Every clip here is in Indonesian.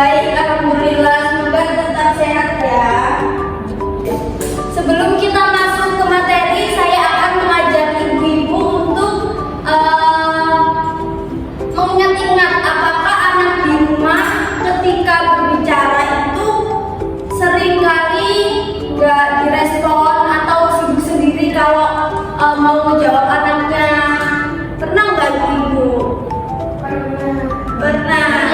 Baik, alhamdulillah, semoga tetap sehat ya. Sebelum kita masuk ke materi, saya akan mengajak ibu-ibu untuk mengingat-ingat apakah anak di rumah ketika berbicara itu seringkali nggak direspon atau sibuk sendiri kalau mau menjawab anaknya. Pernah nggak ibu? Pernah.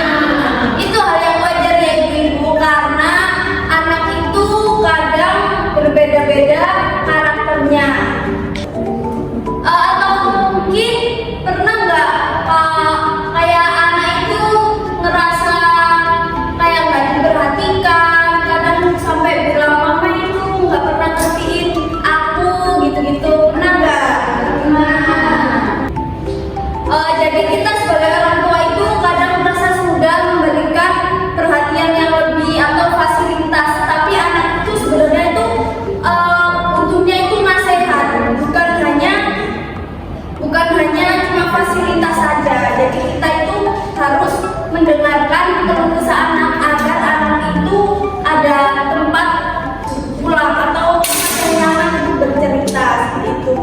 Itu hal yang wajar ya ibu, karena anak itu kadang berbeda-beda karakternya. Atau mungkin pernah nggak kayak anak itu ngerasa kayak nggak diperhatikan, kadang sampai bilang mama itu nggak pernah ngertiin aku gitu-gitu. Pernah nggak? Jadi kita sebagai orang tua itu kadang merasa sudah memberikan perhatian yang lebih atau fasilitas, tapi anak itu sebenarnya itu butuhnya itu nasihat, bukan hanya cuma fasilitas saja. Jadi kita itu harus mendengarkan keluh kesah anak agar anak itu ada tempat pulang atau tempat nyaman untuk bercerita gitu.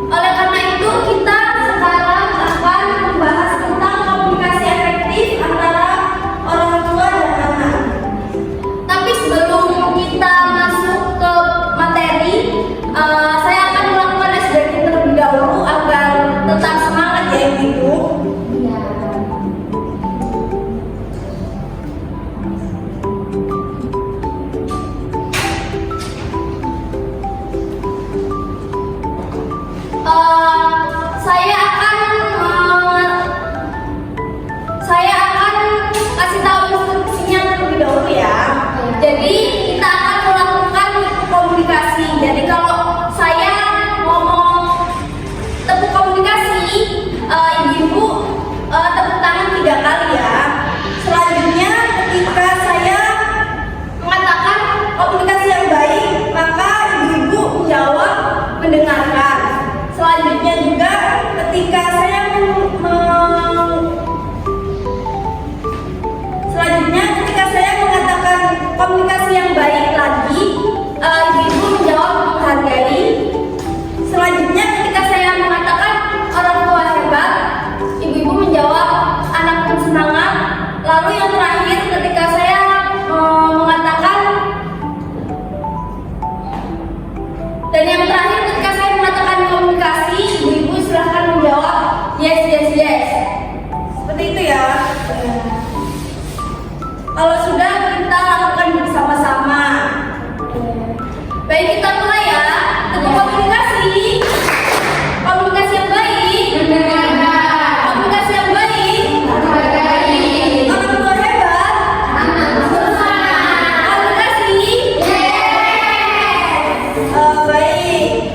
Oleh karena itu kita sekarang akan membahas tentang komunikasi efektif antara orang tua dan anak. Tapi sebelum kita masuk ke materi, saya akan melakukan icebreaking terlebih dahulu agar tetap semangat ya ibu. Saya akan kasih tahu instruksinya terlebih dahulu ya. Jadi kita akan melakukan komunikasi. Jadi kalau saya ngomong tepuk komunikasi, ibu tepuk tangan 3 kali ya. Selanjutnya ketika saya mengatakan komunikasi yang baik, maka ibu menjawab mendengarkan. Selanjutnya juga ketika saya mengatakan komunikasi yang baik lagi, ibu menjawab menghargai. Selanjutnya ketika saya mengatakan orang tua hebat, ibu menjawab anak pun semangat. Lalu yang terakhir ketika saya mengatakan komunikasi, ibu silahkan menjawab yes yes yes. Seperti itu ya. Kalau sudah, kita lakukan bersama-sama. Baik, kita mulai ya. Tentang komunikasi. Komunikasi yang baik. Komunikasi yang baik. Orang tua hebat. Komunikasi. Baik.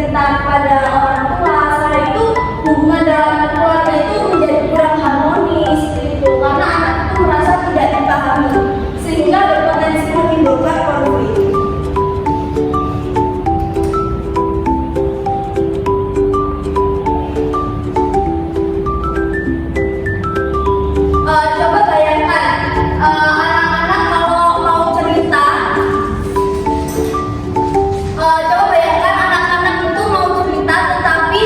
cerita pada orang tua, setelah itu hubungan dalam keluarga itu menjadi kurang harmonis gitu, karena anak itu merasa tidak dipahami sehingga berpotensi menimbulkan konflik. Coba bayangkan anak-anak kalau mau cerita, coba bayangkan anak-anak itu mau cerita tetapi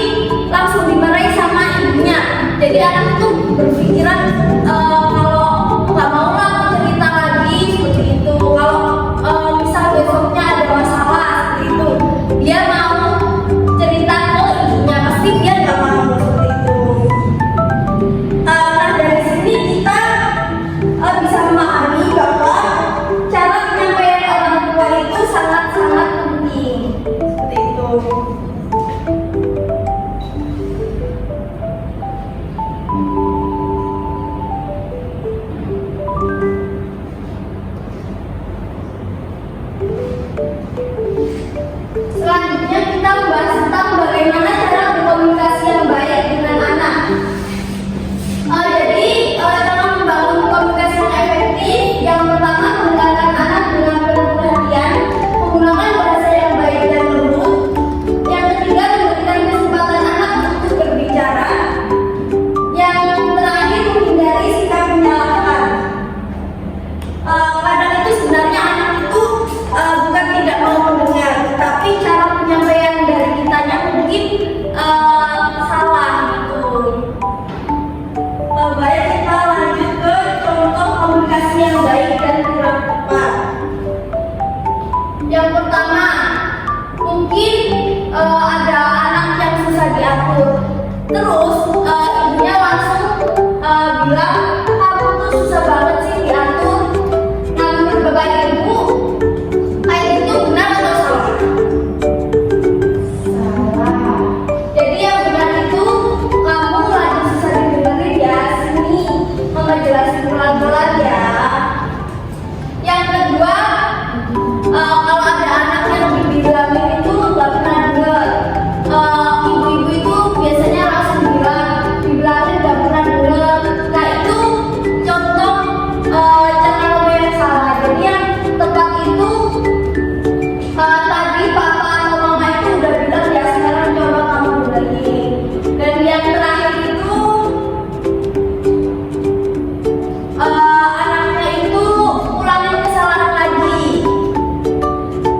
langsung dimarahi sama ibunya. Jadi anak itu berpikiran kalau nggak mau lah aku cerita lagi seperti itu. Kalau misal besoknya ada masalah seperti itu, dia mau cerita ke ibunya, pasti dia nggak mau seperti itu. Nah dari sini kita bisa memahami bahwa cara penyampaian orang tua itu sangat-sangat penting seperti itu. Selanjutnya kita membahas tentang bagaimana cara berkomunikasi yang baik dengan anak. Jadi dalam membangun komunikasi yang efektif, yang pertama mendengarkan anak dengan penuh perhatian, menggunakan bahasa yang baik dan lembut. Yang ketiga memberikan kesempatan anak untuk berbicara. Yang terakhir menghindari sikap menyalahkan. Kadang itu sebenarnya anak itu bukan tidak mau mendengar, tapi cara penyampaian dari kitanya mungkin salah gitu. Baik, kita lanjut ke contoh komunikasi yang baik dan kurang tepat. Yang pertama, mungkin ada anak yang susah diatur, terus ibunya langsung bilang, kamu tuh susah banget sih diatur. Nah, menurut bapak ibu, kayak itu benar atau salah? Salah. Jadi yang benar itu, kamu lagi susah didengerin ya, sini mama jelasin pelan-pelan ya. Yang kedua, kalau ada anak yang dibilangin itu nggak pernah denger, ibu-ibu itu biasanya langsung bilang, dibilangin nggak pernah denger. Nah itu contoh cara ngomong yang salah. Jadi yang tepat itu tadi papa atau mama itu udah bilang ya, sekarang coba kamu dengerin. Dan yang terakhir itu anaknya itu ulangin kesalahan lagi.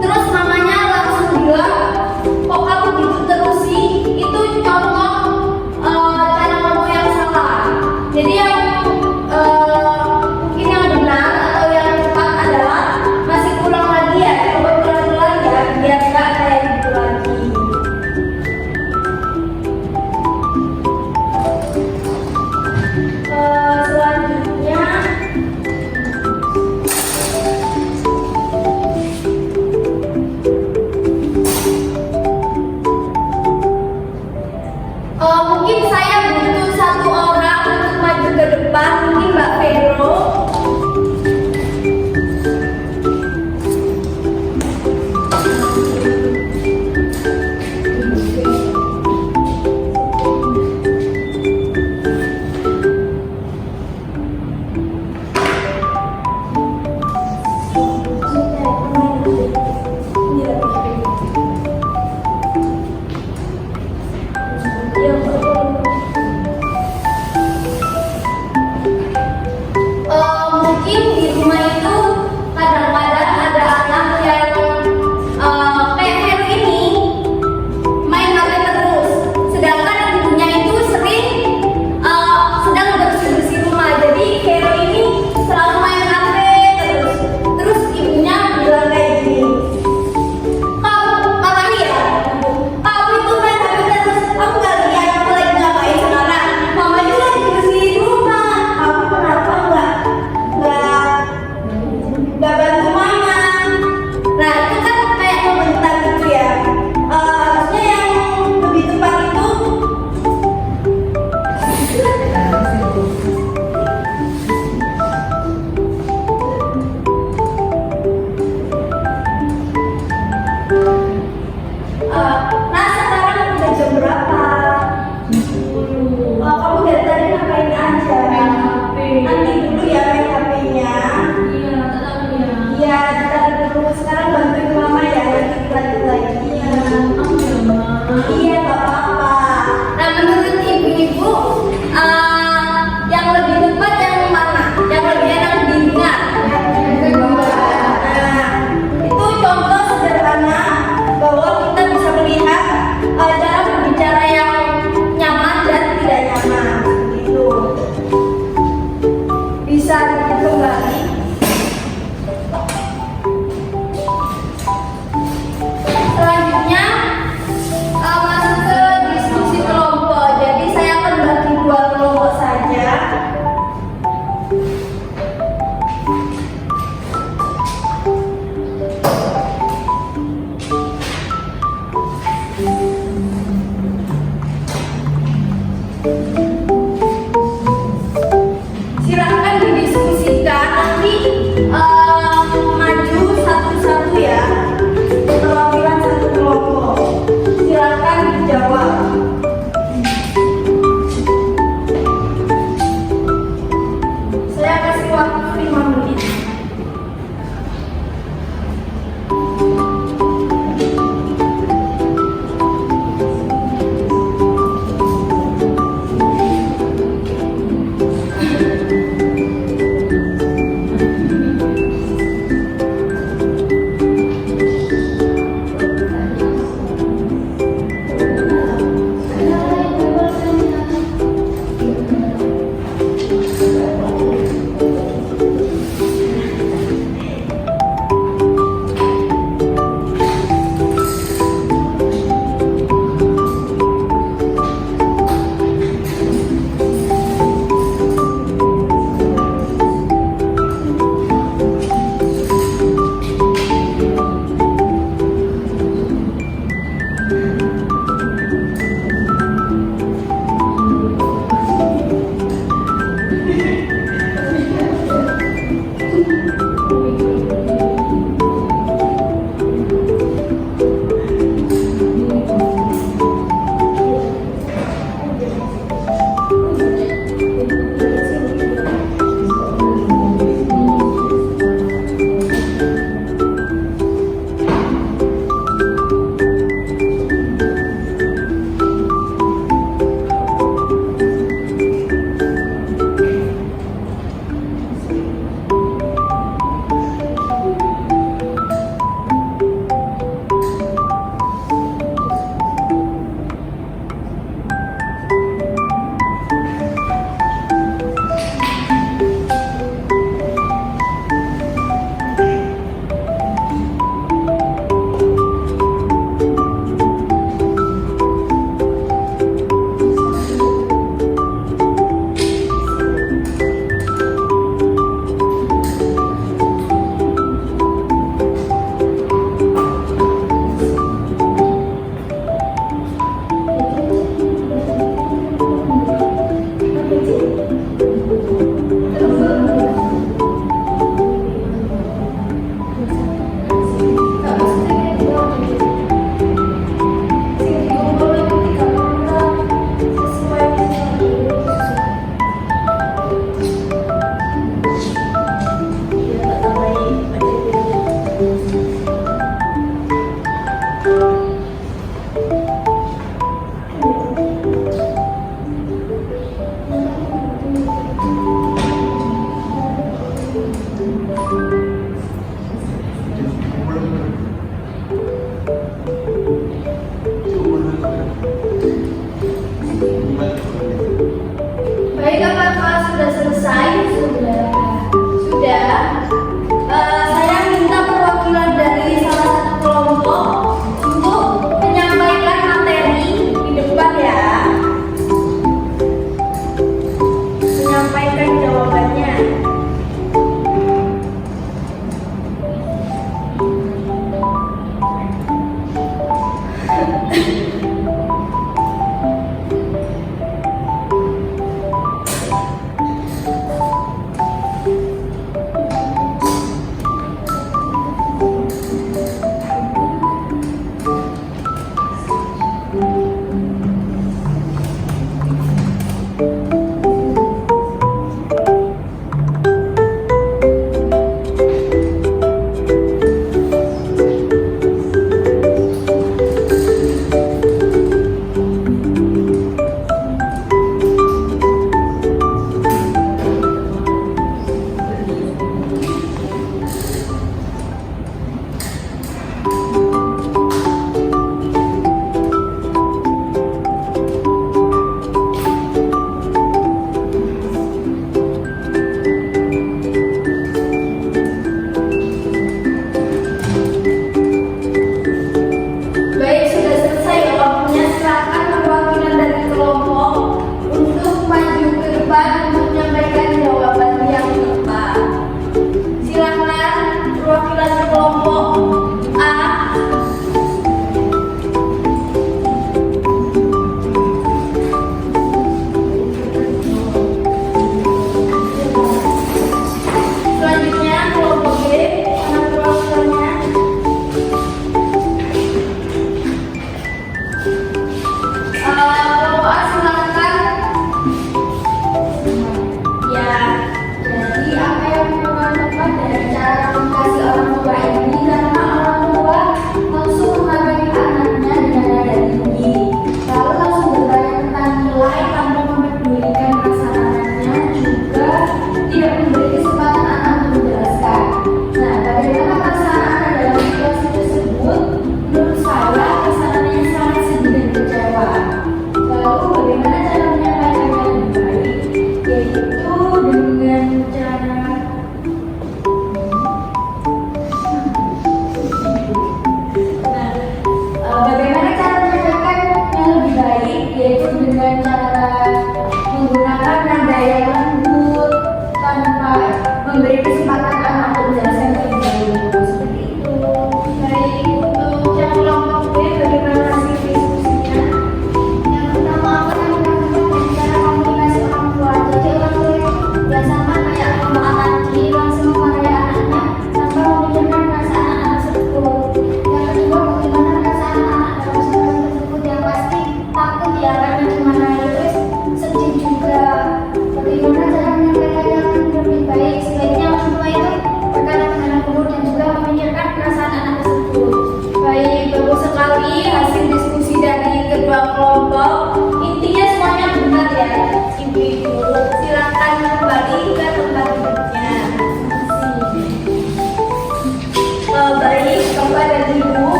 Terus mamanya langsung bilang, kok kamu gitu terus sih? Itu contoh cara ngomong yang salah. Jadi yang mungkin yang benar atau yang tepat adalah masih ulang lagi ya, coba pelan-pelan ya, biar nggak kayak gitu lagi. Selanjutnya mungkin saya butuh satu orang untuk maju ke depan, mungkin Mbak Vero. Mungkin di rumah itu kadang-kadang ada anak yang kayak Vero ini main HP terus, sedangkan ibunya itu sering sedang bersih-bersih rumah. Jadi Vero ini selalu main HP terus ibunya bilang kayak gini, kamu marahi ya, kamu itu main HP terus, kamu gak lihat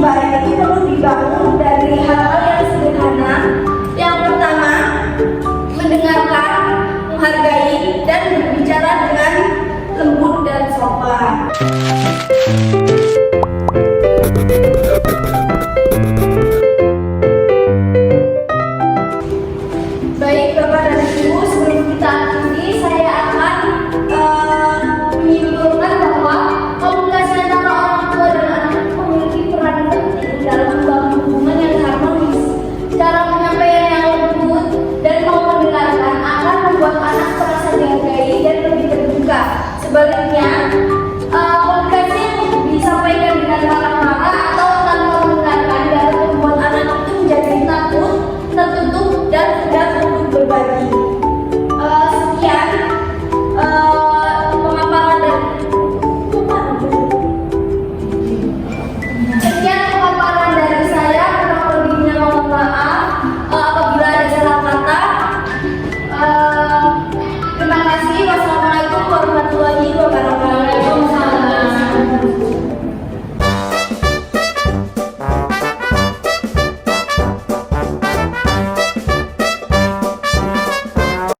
baik itu perlu dibangun dari hal-hal yang sederhana. Yang pertama, mendengarkan, menghargai, dan berbicara dengan lembut dan sopan.